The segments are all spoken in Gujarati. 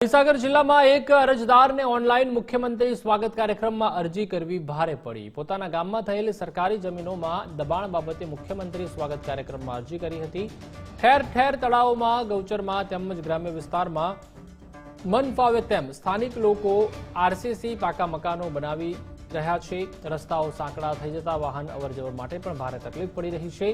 મહીસાગર જિલ્લામાં એક અરજદારને ઓનલાઈન મુખ્યમંત્રી સ્વાગત કાર્યક્રમમાં અરજી કરવી ભારે પડી। પોતાના ગામમાં થયેલી સરકારી જમીનોમાં દબાણ બાબતે મુખ્યમંત્રી સ્વાગત કાર્યક્રમમાં અરજી કરી હતી। ઠેર ઠેર તળાવોમાં, ગૌચરમાં તેમજ ગ્રામ્ય વિસ્તારમાં મન ફાવે તેમ સ્થાનિક લોકો આરસીસી પાકા મકાનો બનાવી રહ્યા છે। રસ્તાઓ સાંકડા થઈ જતા વાહન અવરજવર માટે પણ ભારે તકલીફ પડી રહી છે।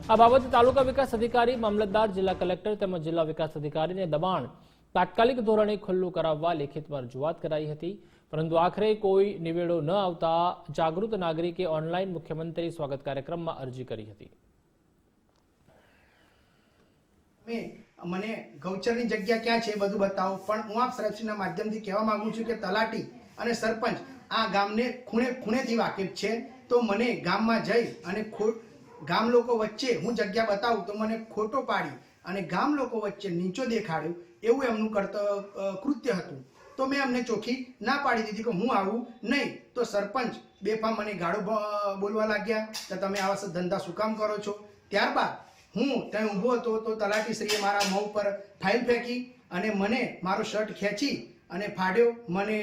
આ બાબતે તાલુકા વિકાસ અધિકારી, મામલતદાર, જિલ્લા કલેક્ટર તેમજ જિલ્લા વિકાસ અધિકારીને દબાણ તાત્કાલિક ધોરણે ખુલ્લું કરાવવા લેખિતમાં રજૂઆત કરાઈ હતી, પરંતુ આખરે કોઈ નિવેડો ન આવતા જાગૃત નાગરિકે ઓનલાઈન મુખ્યમંત્રી સ્વાગત કાર્યક્રમમાં અરજી કરી હતી। મને ગૌચરની જગ્યા ક્યાં છે બધું બતાવો, પણ હું આપ સાહેબશ્રીના માધ્યમથી કહેવા માંગુ છું કે તલાટી અને સરપંચ આ ગામને ખૂણે ખૂણેથી વાકેફ છે, તો મને ગામમાં જઈ અને ગામ લોકો વચ્ચે હું જગ્યા બતાવું તો મને ખોટો પાડી અને ગામ લોકો વચ્ચે નીચો દેખાડ્યો, એવું એમનું કૃત્ય હતું। તો મેં અમને ચોખ્ખી ના પાડી દીધી કે હું આવું નહીં। તો સરપંચ બેફામ મને ગાળો બોલવા લાગ્યા કે તમે આવા ધંધા શું કામ કરો છો। ત્યારબાદ હું ત્યાં ઊભો હતો તો તલાટીશ્રીએ મારા મોં ઉપર ફાઇલ ફેંકી અને મને મારો શર્ટ ખેંચી અને ફાડ્યો, મને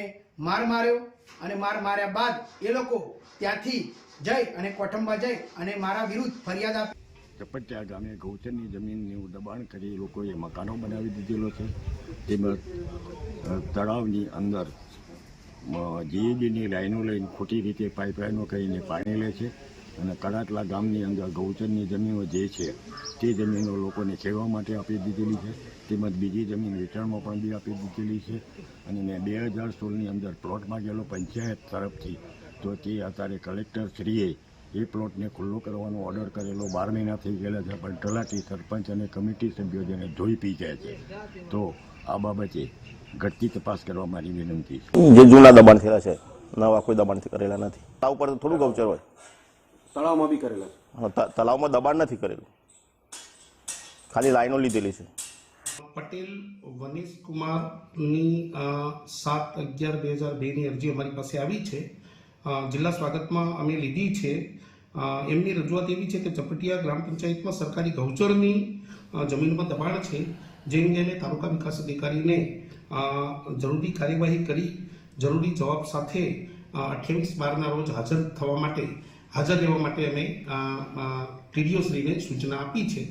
માર માર્યો અને માર માર્યા બાદ એ લોકો ત્યાંથી જઈ અને કોઠંબા જઈ અને મારા વિરુદ્ધ ફરિયાદ આપી। ચપટિયા ગામે ગૌચરની જમીનનું દબાણ કરી લોકોએ મકાનો બનાવી દીધેલો છે। તેમજ તળાવની અંદર જીઈબીની લાઈનો લઈને ખોટી રીતે પાઇપલાઈનો કરીને પાણી લે છે અને કડાટલા ગામની અંદર ગૌચરની જમીનો જે છે તે જમીનો લોકોને ખેડવા માટે આપી દીધેલી છે, તેમજ બીજી જમીન વેચાણમાં પણ બી આપી દીધેલી છે। અને મેં 2016ની અંદર પ્લોટ માગેલો પંચાયત તરફથી, તો તે અત્યારે કલેક્ટરશ્રીએ એ પ્લોટને ખુલ્લો કરવાનો ઓર્ડર કરેલો 12 મહિના થઈ ગયેલા છે, પણ તલાટી, સરપંચ અને કમિટી સભ્યો જેને ધોઈ પી ગયા છે। તો આ બાબતે ઘટતી તપાસ કરવા મારી વિનંતી છે। જે જૂના દબાણ થયેલા છે, નવા કોઈ દબાણ કરેલા નથી। તળાવ ઉપર થોડું ગૌચર હોય, તળાવમાં બી કરેલા છે। તળાવમાં દબાણ નથી કરેલું, ખાલી લાઈનો લીધેલી છે। પટેલ વનીશ કુમારની 7/11/2002ની અરજી અમારી પાસે આવી છે। જિલ્લા સ્વાગતમાં અમે લીધી છે। એમની રજૂઆત એવી છે કે ચપટિયા ગ્રામ પંચાયતમાં સરકારી ગૌચરની જમીનમાં દબાણ છે, જે અંગે અમે તાલુકા વિકાસ અધિકારીને જરૂરી કાર્યવાહી કરી જરૂરી જવાબ સાથે 28/12ના રોજ હાજર રહેવા માટે અમે ટીડીઓશ્રીને સૂચના આપી છે।